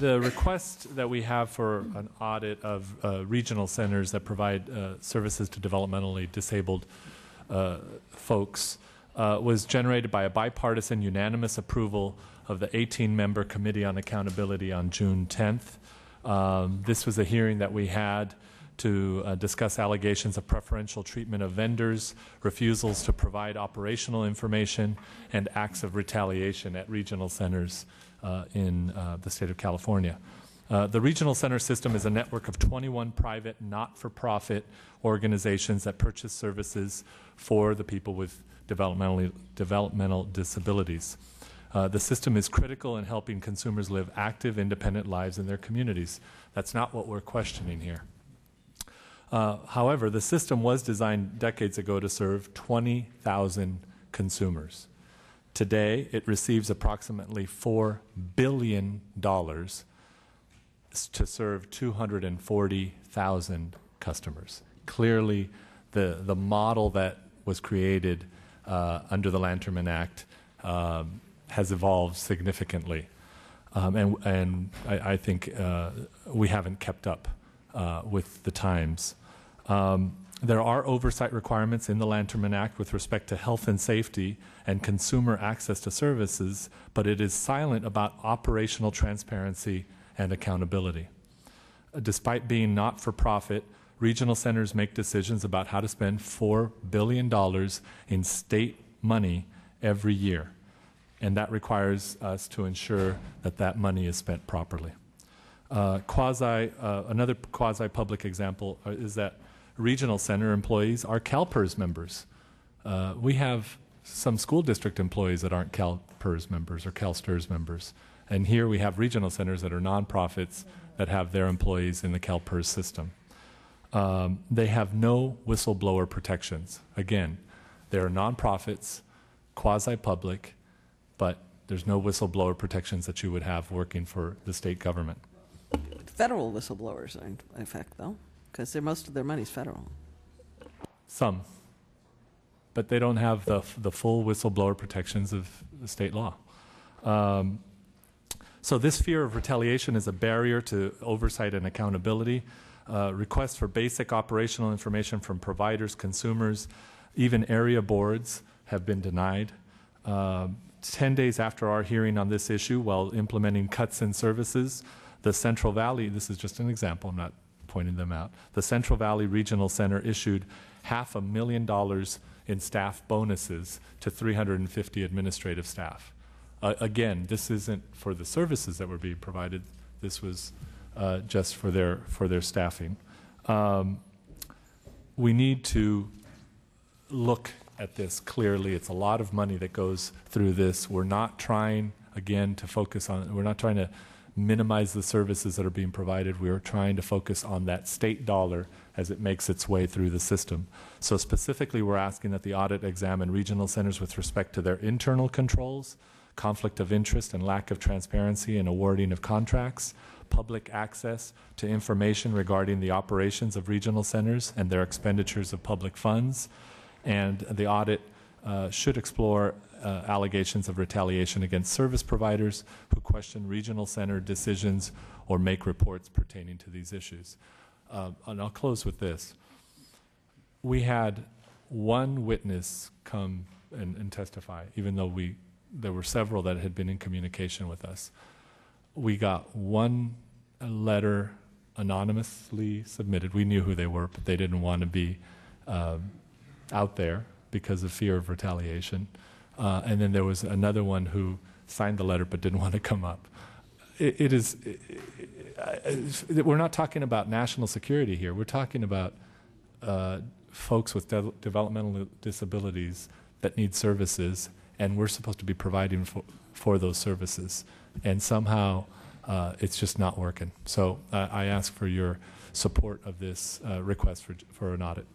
The request that we have for an audit of regional centers that provide services to developmentally disabled folks was generated by a bipartisan unanimous approval of the 18-member Committee on Accountability on June 10th. This was a hearing that we had to discuss allegations of preferential treatment of vendors, refusals to provide operational information, and acts of retaliation at regional centers in the state of California. The regional center system is a network of 21 private, not-for-profit organizations that purchase services for the people with developmental disabilities. The system is critical in helping consumers live active, independent lives in their communities. That's not what we're questioning here. However, the system was designed decades ago to serve 20,000 consumers. Today, it receives approximately $4 billion to serve 240,000 customers. Clearly, the model that was created under the Lanterman Act has evolved significantly, and I think we haven't kept up with the times. There are oversight requirements in the Lanterman Act with respect to health and safety and consumer access to services, but it is silent about operational transparency and accountability. Despite being not-for-profit, regional centers make decisions about how to spend $4 billion in state money every year, and that requires us to ensure that that money is spent properly. Another quasi-public example is that regional center employees are CalPERS members. We have some school district employees that aren't CalPERS members or CalSTRS members. And here we have regional centers that are nonprofits that have their employees in the CalPERS system. They have no whistleblower protections. Again, they're nonprofits, quasi-public, but there's no whistleblower protections that you would have working for the state government. Federal whistleblowers are in effect, though, because most of their money's federal. Some, but they don't have the full whistleblower protections of the state law. So this fear of retaliation is a barrier to oversight and accountability. Requests for basic operational information from providers, consumers, even area boards have been denied. 10 days after our hearing on this issue, while implementing cuts in services, the Central Valley, this is just an example, I'm not pointing them out, the Central Valley Regional Center issued $500,000 in staff bonuses to 350 administrative staff. Again, this isn't for the services that were being provided, this was just for their staffing. We need to look at this clearly. It's a lot of money that goes through this. We're not trying, again, to focus on, we're not trying to minimize the services that are being provided. We are trying to focus on that state dollar as it makes its way through the system. So specifically, we're asking that the audit examine regional centers with respect to their internal controls, conflict of interest and lack of transparency in awarding of contracts, public access to information regarding the operations of regional centers and their expenditures of public funds, and the audit should explore allegations of retaliation against service providers who question regional center decisions or make reports pertaining to these issues. And I'll close with this. We had one witness come and testify, even though there were several that had been in communication with us. We got one letter anonymously submitted. We knew who they were, but they didn't want to be out there because of fear of retaliation. And then there was another one who signed the letter but didn't want to come up. We're not talking about national security here. We're talking about folks with developmental disabilities that need services, and we're supposed to be providing for those services. And somehow it's just not working. So I ask for your support of this request for an audit.